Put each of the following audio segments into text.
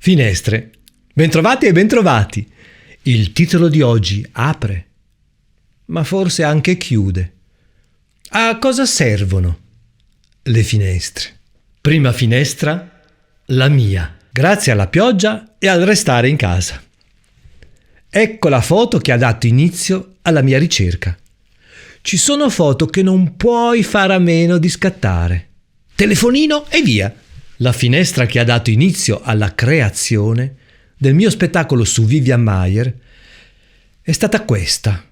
Finestre. Bentrovati e bentrovati. Il titolo di oggi apre, ma forse anche chiude. A cosa servono le finestre? Prima finestra, la mia, grazie alla pioggia e al restare in casa. Ecco la foto che ha dato inizio alla mia ricerca. Ci sono foto che non puoi fare a meno di scattare. Telefonino e via. La finestra che ha dato inizio alla creazione del mio spettacolo su Vivian Maier è stata questa.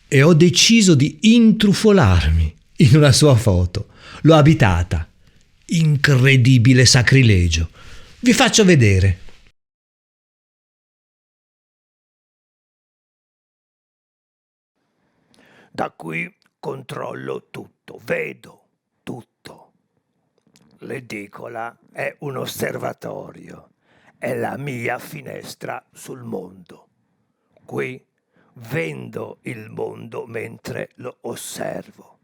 E ho deciso di intrufolarmi in una sua foto. L'ho abitata. Incredibile sacrilegio. Vi faccio vedere. Da qui controllo tutto, vedo tutto. L'edicola è un osservatorio, è la mia finestra sul mondo. Qui vendo il mondo mentre lo osservo.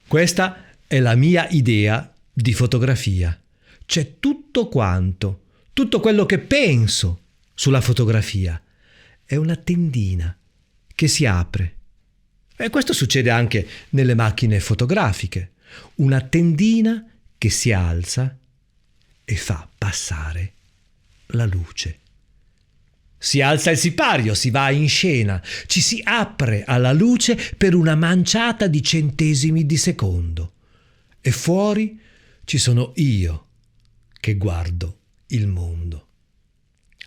Questa è la mia idea di fotografia. C'è tutto quanto, tutto quello che penso sulla fotografia. È una tendina che si apre. E questo succede anche nelle macchine fotografiche. Una tendina che si alza e fa passare la luce. Si alza il sipario, si va in scena, ci si apre alla luce per una manciata di centesimi di secondo. E fuori ci sono io che guardo il mondo.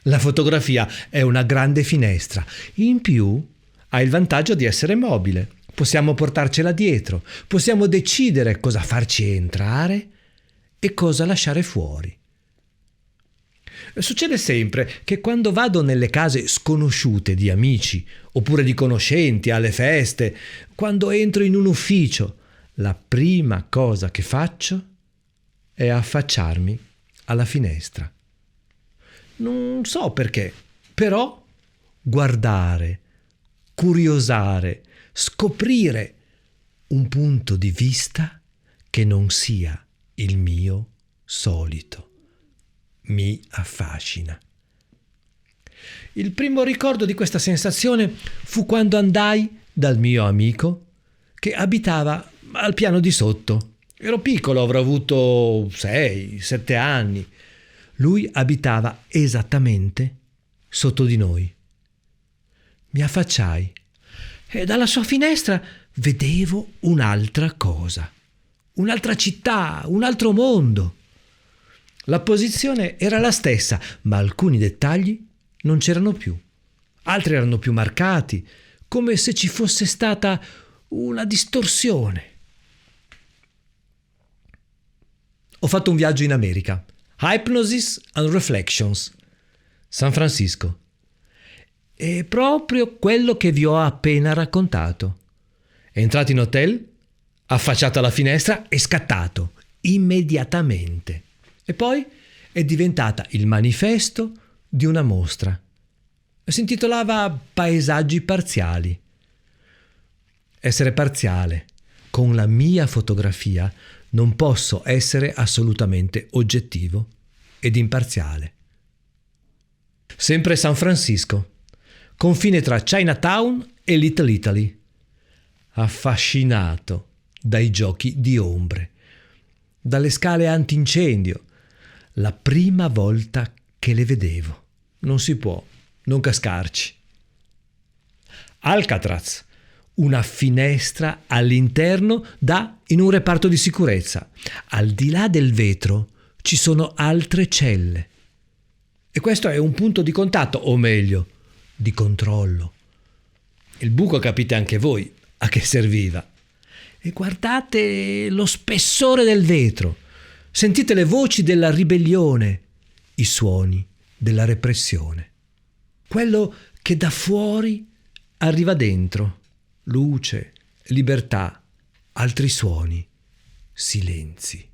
La fotografia è una grande finestra. In più ha il vantaggio di essere mobile. Possiamo portarcela dietro, possiamo decidere cosa farci entrare e cosa lasciare fuori. Succede sempre che quando vado nelle case sconosciute di amici oppure di conoscenti alle feste, quando entro in un ufficio, la prima cosa che faccio è affacciarmi alla finestra. Non so perché, però guardare, curiosare, scoprire un punto di vista che non sia il mio solito. Mi affascina. Il primo ricordo di questa sensazione fu quando andai dal mio amico che abitava al piano di sotto. Ero piccolo, avrò avuto 6-7 anni. Lui abitava esattamente sotto di noi. Mi affacciai e dalla sua finestra vedevo un'altra cosa, un'altra città, un altro mondo. La posizione era la stessa, ma alcuni dettagli non c'erano più. Altri erano più marcati, come se ci fosse stata una distorsione. Ho fatto un viaggio in America. Hypnosis and Reflections, San Francisco. È proprio quello che vi ho appena raccontato. Entrato in hotel, affacciato alla finestra e scattato immediatamente. E poi è diventata il manifesto di una mostra. Si intitolava Paesaggi parziali. Essere parziale con la mia fotografia non posso essere assolutamente oggettivo ed imparziale. Sempre San Francisco, confine tra Chinatown e Little Italy. Affascinato dai giochi di ombre, dalle scale antincendio, la prima volta che le vedevo. Non si può non cascarci. Alcatraz, una finestra all'interno dà in un reparto di sicurezza. Al di là del vetro ci sono altre celle. E questo è un punto di contatto, o meglio, di controllo. Il buco capite anche voi a che serviva. E guardate lo spessore del vetro. Sentite le voci della ribellione, i suoni della repressione. Quello che da fuori arriva dentro. Luce, libertà, altri suoni, silenzi.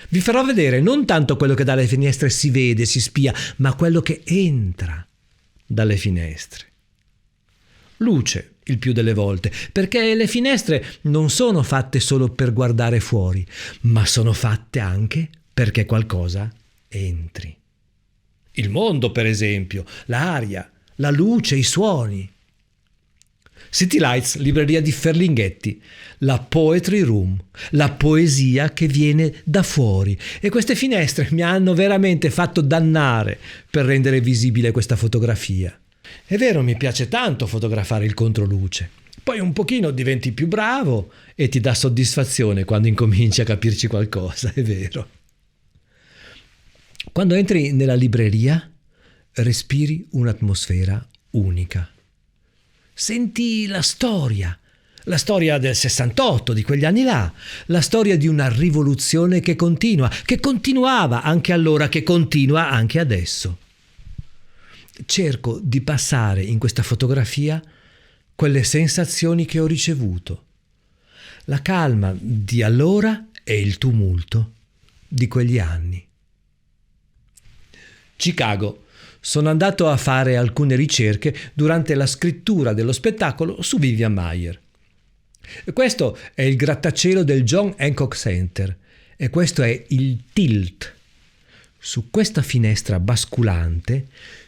Vi farò vedere non tanto quello che dalle finestre si vede, si spia, ma quello che entra dalle finestre. Luce il più delle volte, perché le finestre non sono fatte solo per guardare fuori, ma sono fatte anche perché qualcosa entri. Il mondo, per esempio, l'aria, la luce, i suoni. City Lights, libreria di Ferlinghetti, la Poetry Room, la poesia che viene da fuori. E queste finestre mi hanno veramente fatto dannare per rendere visibile questa fotografia. È vero, mi piace tanto fotografare il controluce. Poi un pochino diventi più bravo e ti dà soddisfazione quando incominci a capirci qualcosa, è vero. Quando entri nella libreria, respiri un'atmosfera unica. Senti la storia del 68, di quegli anni là, la storia di una rivoluzione che continua, che continuava anche allora, che continua anche adesso. Cerco di passare in questa fotografia quelle sensazioni che ho ricevuto, la calma di allora e il tumulto di quegli anni. Chicago. Sono andato a fare alcune ricerche durante la scrittura dello spettacolo su Vivian Maier. Questo è il grattacielo del John Hancock Center e questo è il tilt. Su questa finestra basculante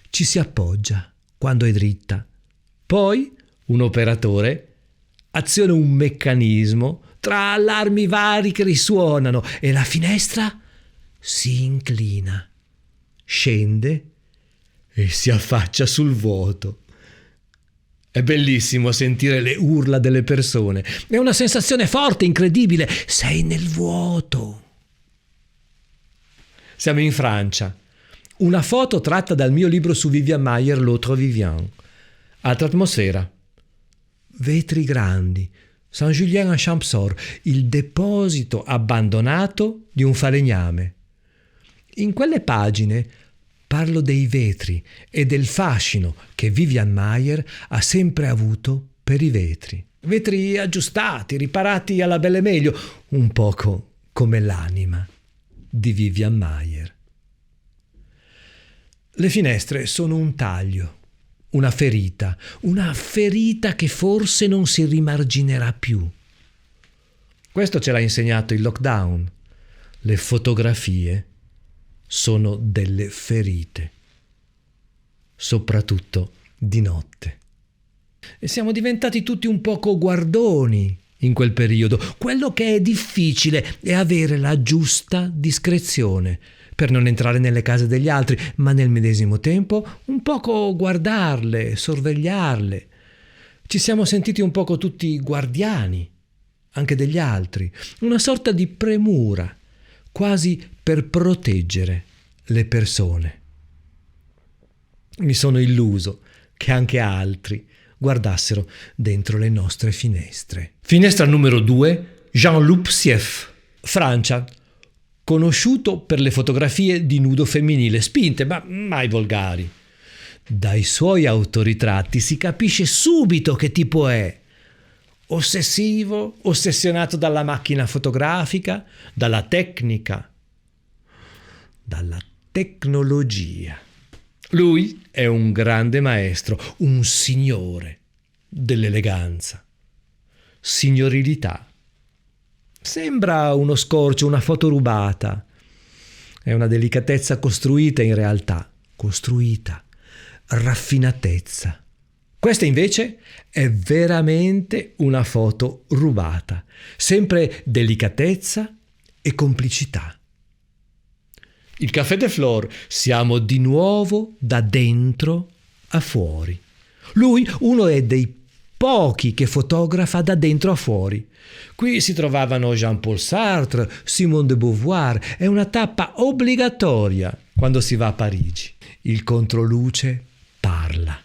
ci si appoggia quando è dritta. Poi un operatore aziona un meccanismo tra allarmi vari che risuonano e la finestra si inclina, scende e si affaccia sul vuoto. È bellissimo sentire le urla delle persone. È una sensazione forte, incredibile. Sei nel vuoto. Siamo in Francia. Una foto tratta dal mio libro su Vivian Maier, L'autre Vivian. Altra atmosfera. Vetri grandi. Saint-Julien-en-Champsaur, il deposito abbandonato di un falegname. In quelle pagine parlo dei vetri e del fascino che Vivian Maier ha sempre avuto per i vetri. Vetri aggiustati, riparati alla belle meglio, un poco come l'anima di Vivian Maier. Le finestre sono un taglio, una ferita che forse non si rimarginerà più. Questo ce l'ha insegnato il lockdown. Le fotografie sono delle ferite, soprattutto di notte. E siamo diventati tutti un poco guardoni in quel periodo. Quello che è difficile è avere la giusta discrezione per non entrare nelle case degli altri, ma nel medesimo tempo un poco guardarle, sorvegliarle. Ci siamo sentiti un poco tutti guardiani, anche degli altri, una sorta di premura, quasi per proteggere le persone. Mi sono illuso che anche altri guardassero dentro le nostre finestre. Finestra numero 2, Jean-Luc Sieff, Francia, conosciuto per le fotografie di nudo femminile, spinte ma mai volgari. Dai suoi autoritratti si capisce subito che tipo è. Ossessivo, ossessionato dalla macchina fotografica, dalla tecnica, dalla tecnologia. Lui è un grande maestro, un signore dell'eleganza, signorilità. Sembra uno scorcio, una foto rubata. È una delicatezza costruita in realtà, raffinatezza. Questa invece è veramente una foto rubata, sempre delicatezza e complicità. Il Café de Flore, siamo di nuovo da dentro a fuori. Lui, uno è dei pochi che fotografa da dentro a fuori. Qui si trovavano Jean-Paul Sartre, Simone de Beauvoir, è una tappa obbligatoria quando si va a Parigi. Il controluce parla.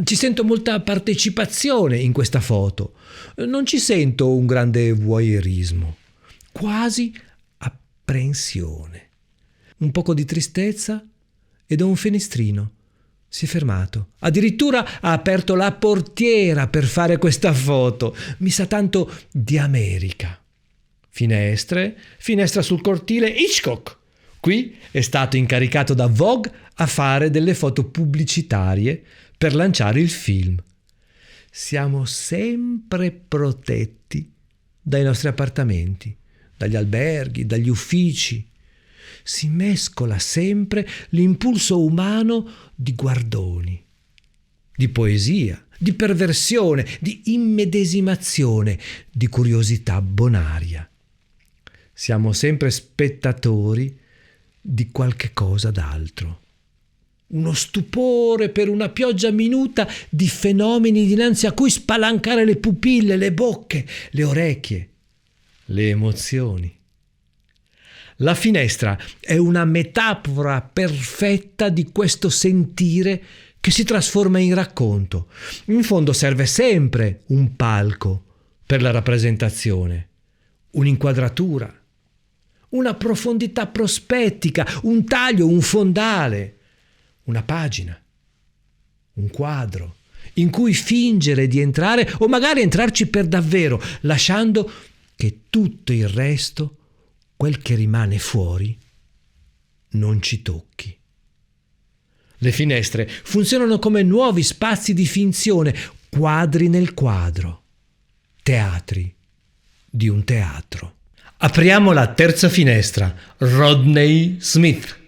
Ci sento molta partecipazione in questa foto. Non ci sento un grande voyeurismo, quasi apprensione. Un poco di tristezza e da un finestrino si è fermato. Addirittura ha aperto la portiera per fare questa foto. Mi sa tanto di America. Finestra sul cortile Hitchcock. Qui è stato incaricato da Vogue a fare delle foto pubblicitarie per lanciare il film. Siamo sempre protetti dai nostri appartamenti, dagli alberghi, dagli uffici. si mescola sempre l'impulso umano di guardoni, di poesia, di perversione, di immedesimazione, di curiosità bonaria. Siamo sempre spettatori di qualche cosa d'altro. Uno stupore per una pioggia minuta di fenomeni dinanzi a cui spalancare le pupille, le bocche, le orecchie, le emozioni. La finestra è una metafora perfetta di questo sentire che si trasforma in racconto. In fondo serve sempre un palco per la rappresentazione, un'inquadratura, una profondità prospettica, un taglio, un fondale, una pagina, un quadro in cui fingere di entrare o magari entrarci per davvero, lasciando che tutto il resto, quel che rimane fuori, non ci tocchi. Le finestre funzionano come nuovi spazi di finzione, quadri nel quadro, teatri di un teatro. Apriamo la terza finestra. Rodney Smith.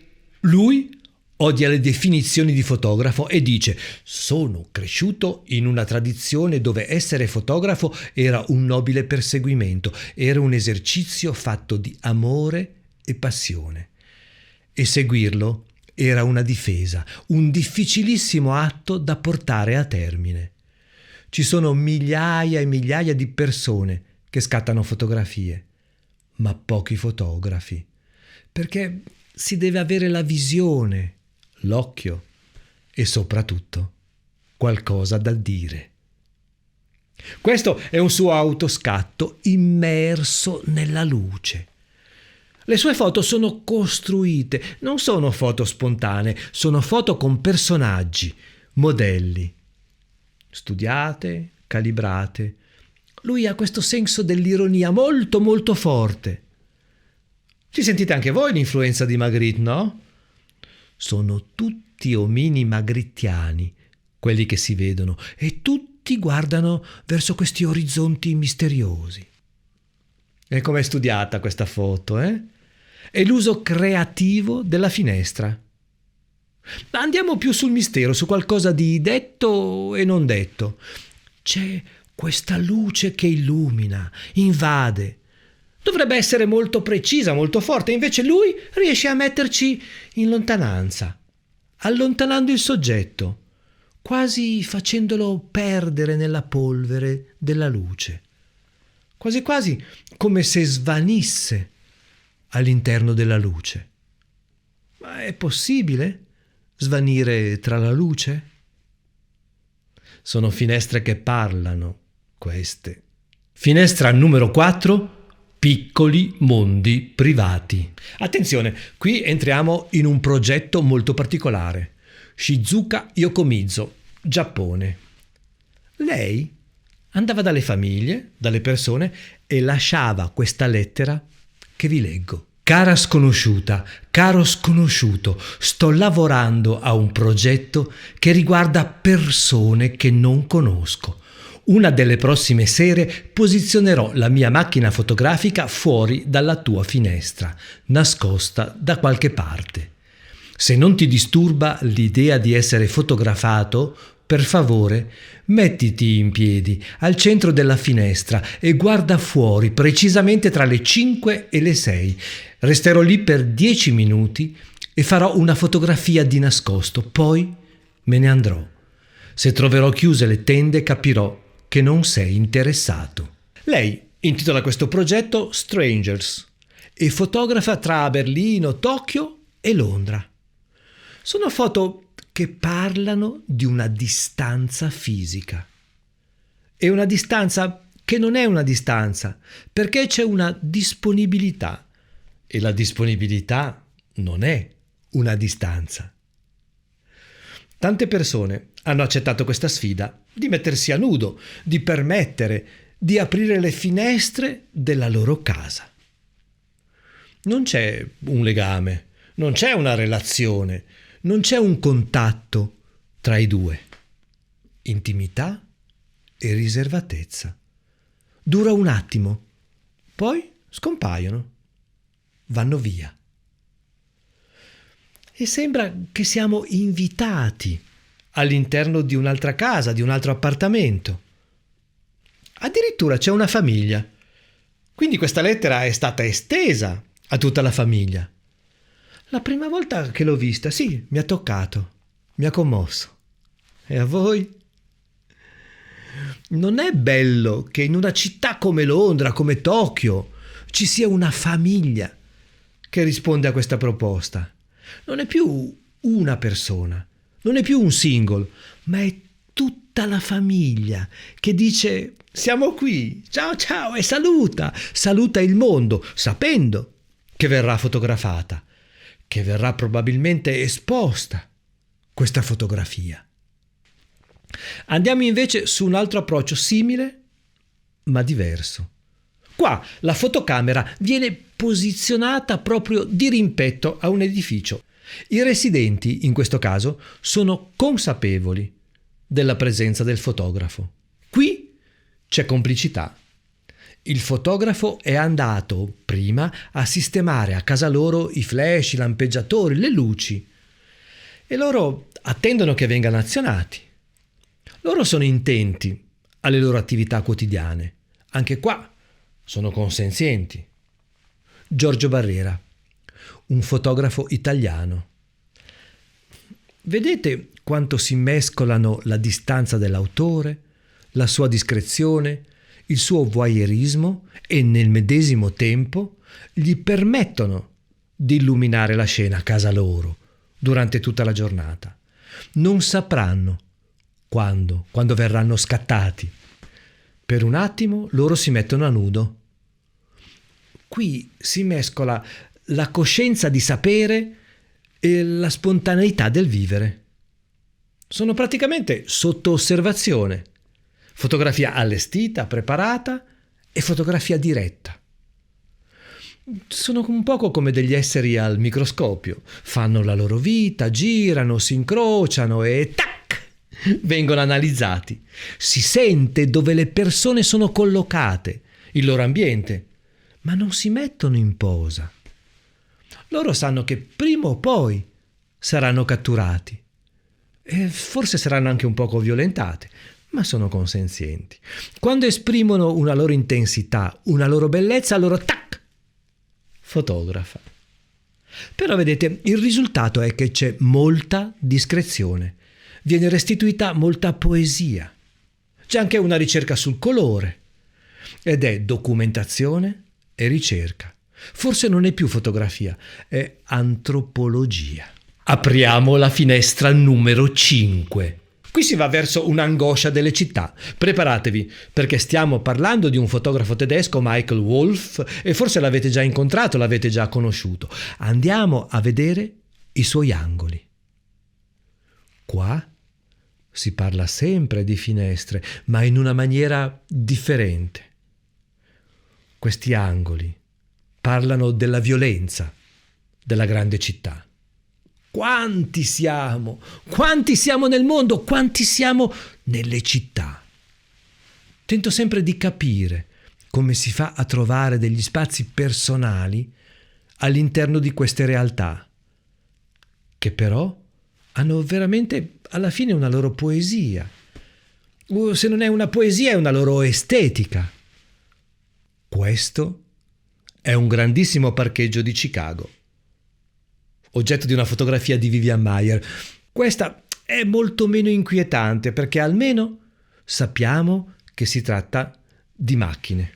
Lui odia le definizioni di fotografo e dice: sono cresciuto in una tradizione dove essere fotografo era un nobile perseguimento, era un esercizio fatto di amore e passione. E seguirlo era una difesa, un difficilissimo atto da portare a termine. Ci sono migliaia e migliaia di persone che scattano fotografie, ma pochi fotografi, perché si deve avere la visione, l'occhio e soprattutto qualcosa da dire. Questo è un suo autoscatto immerso nella luce. Le sue foto sono costruite, non sono foto spontanee, sono foto con personaggi, modelli, studiate, calibrate. Lui ha questo senso dell'ironia molto molto forte. Ci sentite anche voi l'influenza di Magritte, no? Sono tutti omini magrittiani, quelli che si vedono, e tutti guardano verso questi orizzonti misteriosi. E com'è studiata questa foto, eh? È l'uso creativo della finestra. Ma andiamo più sul mistero, su qualcosa di detto e non detto. C'è questa luce che illumina, invade. Dovrebbe essere molto precisa, molto forte, invece lui riesce a metterci in lontananza, allontanando il soggetto, quasi facendolo perdere nella polvere della luce, quasi quasi come se svanisse all'interno della luce. Ma è possibile svanire tra la luce? Sono finestre che parlano, queste. Finestra numero 4, piccoli mondi privati. Attenzione, qui entriamo in un progetto molto particolare. Shizuka Yokomizo, Giappone. Lei andava dalle famiglie, dalle persone e lasciava questa lettera che vi leggo. Cara sconosciuta, caro sconosciuto, sto lavorando a un progetto che riguarda persone che non conosco. Una delle prossime sere posizionerò la mia macchina fotografica fuori dalla tua finestra, nascosta da qualche parte. Se non ti disturba l'idea di essere fotografato, per favore, mettiti in piedi al centro della finestra e guarda fuori precisamente tra le 5 e le 6. Resterò lì per 10 minuti e farò una fotografia di nascosto, poi me ne andrò. Se troverò chiuse le tende capirò che non sei interessato. Lei intitola questo progetto Strangers e fotografa tra Berlino, Tokyo e Londra. Sono foto che parlano di una distanza fisica. È una distanza che non è una distanza, perché c'è una disponibilità e la disponibilità non è una distanza. Tante persone hanno accettato questa sfida di mettersi a nudo, di permettere di aprire le finestre della loro casa. Non c'è un legame, non c'è una relazione, non c'è un contatto tra i due. Intimità e riservatezza. Dura un attimo, poi scompaiono, vanno via. e sembra che siamo invitati all'interno di un'altra casa, di un altro appartamento. Addirittura c'è una famiglia. Quindi questa lettera è stata estesa a tutta la famiglia. La prima volta che l'ho vista, sì, mi ha toccato, mi ha commosso. E a voi? Non è bello che in una città come Londra, come Tokyo, ci sia una famiglia che risponde a questa proposta. Non è più una persona, non è più un singolo, ma è tutta la famiglia che dice: siamo qui, ciao ciao, e saluta il mondo, sapendo che verrà fotografata, che verrà probabilmente esposta questa fotografia. Andiamo invece su un altro approccio simile ma diverso. Qua la fotocamera viene posizionata proprio di rimpetto a un edificio. I residenti, in questo caso, sono consapevoli della presenza del fotografo. Qui c'è complicità. Il fotografo è andato prima a sistemare a casa loro i flash, i lampeggiatori, le luci, e loro attendono che vengano azionati. Loro sono intenti alle loro attività quotidiane. Anche qua sono consenzienti. Giorgio Barrera, un fotografo italiano. Vedete quanto si mescolano la distanza dell'autore, la sua discrezione, il suo voyeurismo e nel medesimo tempo gli permettono di illuminare la scena a casa loro durante tutta la giornata. Non sapranno quando verranno scattati. Per un attimo loro si mettono a nudo. Qui si mescola la coscienza di sapere e la spontaneità del vivere. Sono praticamente sotto osservazione. Fotografia allestita, preparata e fotografia diretta. Sono un poco come degli esseri al microscopio. Fanno la loro vita, girano, si incrociano e tac! Vengono analizzati. Si sente dove le persone sono collocate, il loro ambiente, ma non si mettono in posa. Loro sanno che prima o poi saranno catturati e forse saranno anche un poco violentate, ma sono consenzienti. Quando esprimono una loro intensità, una loro bellezza, allora tac! Fotografa. Però vedete, il risultato è che c'è molta discrezione. Viene restituita molta poesia. C'è anche una ricerca sul colore. Ed è documentazione e ricerca. Forse non è più fotografia, è antropologia. Apriamo la finestra numero 5. Qui si va verso un'angoscia delle città. Preparatevi, perché stiamo parlando di un fotografo tedesco, Michael Wolf, e forse l'avete già incontrato, l'avete già conosciuto. Andiamo a vedere i suoi angoli. Qua si parla sempre di finestre, ma in una maniera differente. Questi angoli parlano della violenza della grande città. Quanti siamo? Quanti siamo nel mondo? Quanti siamo nelle città? Tento sempre di capire come si fa a trovare degli spazi personali all'interno di queste realtà, che però hanno veramente alla fine una loro poesia. O se non è una poesia, è una loro estetica. Questo è un grandissimo parcheggio di Chicago, oggetto di una fotografia di Vivian Maier. Questa è molto meno inquietante perché almeno sappiamo che si tratta di macchine.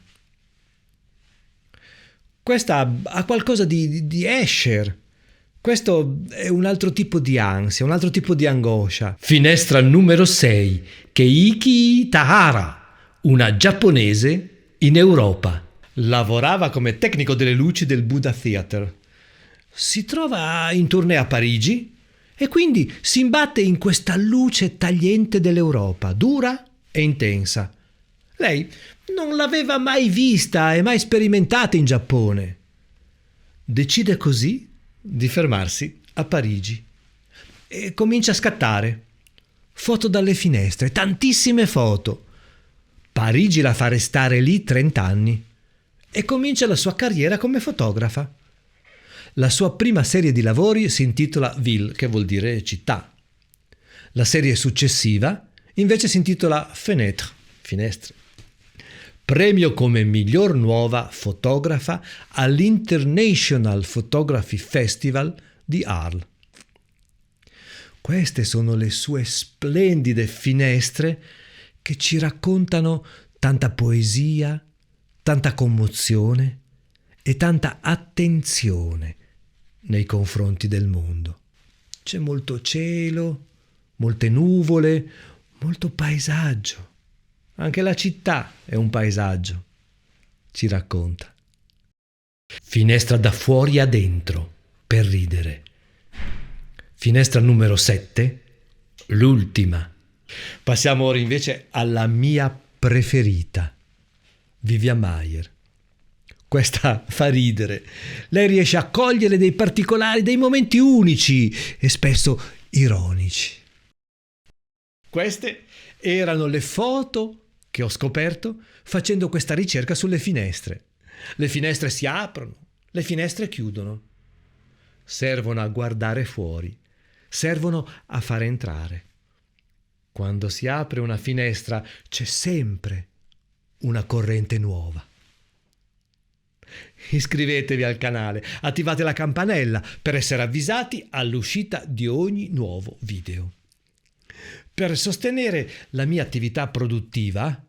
Questa ha qualcosa di Escher. Questo è un altro tipo di ansia, un altro tipo di angoscia. Finestra numero 6. Keiki Tahara, una giapponese in Europa. Lavorava come tecnico delle luci del Buddha Theatre. Si trova in tournée a Parigi e quindi si imbatte in questa luce tagliente dell'Europa, dura e intensa. Lei non l'aveva mai vista e mai sperimentata in Giappone. Decide così di fermarsi a Parigi e comincia a scattare foto dalle finestre, tantissime foto. Parigi la fa restare lì 30 anni e comincia la sua carriera come fotografa. La sua prima serie di lavori si intitola Ville, che vuol dire città. La serie successiva invece si intitola Fenêtre, finestre. Premio come miglior nuova fotografa all'International Photography Festival di Arles. Queste sono le sue splendide finestre che ci raccontano tanta poesia, tanta commozione e tanta attenzione nei confronti del mondo. C'è molto cielo, molte nuvole, molto paesaggio. Anche la città è un paesaggio, ci racconta. Finestra da fuori a dentro, per ridere. Finestra numero 7, l'ultima. Passiamo ora invece alla mia preferita, Vivian Maier. Questa fa ridere. Lei riesce a cogliere dei particolari, dei momenti unici e spesso ironici. Queste erano le foto che ho scoperto facendo questa ricerca sulle finestre. Le finestre si aprono, le finestre chiudono. Servono a guardare fuori, servono a far entrare. Quando si apre una finestra c'è sempre una corrente nuova. Iscrivetevi al canale, attivate la campanella per essere avvisati all'uscita di ogni nuovo video. Per sostenere la mia attività produttiva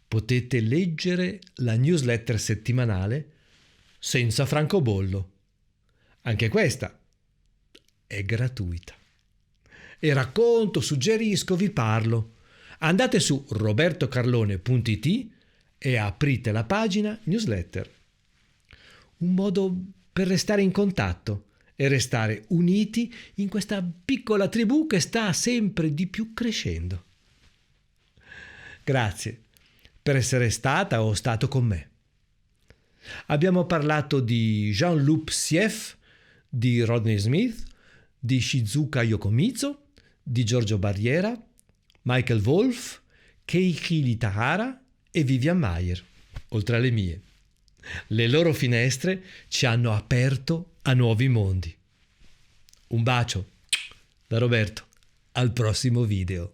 potete leggere la newsletter settimanale senza francobollo. Anche questa è gratuita. E racconto, suggerisco, vi parlo. Andate su robertocarlone.it e aprite la pagina newsletter. Un modo per restare in contatto e restare uniti in questa piccola tribù che sta sempre di più crescendo. Grazie per essere stata o stato con me. Abbiamo parlato di Jean-Luc Sieff, di Rodney Smith, di Shizuka Yokomitsu, di Giorgio Barriera, Michael Wolff, Keiki Tahara e Vivian Maier, oltre alle mie. Le loro finestre ci hanno aperto a nuovi mondi. Un bacio da Roberto, al prossimo video.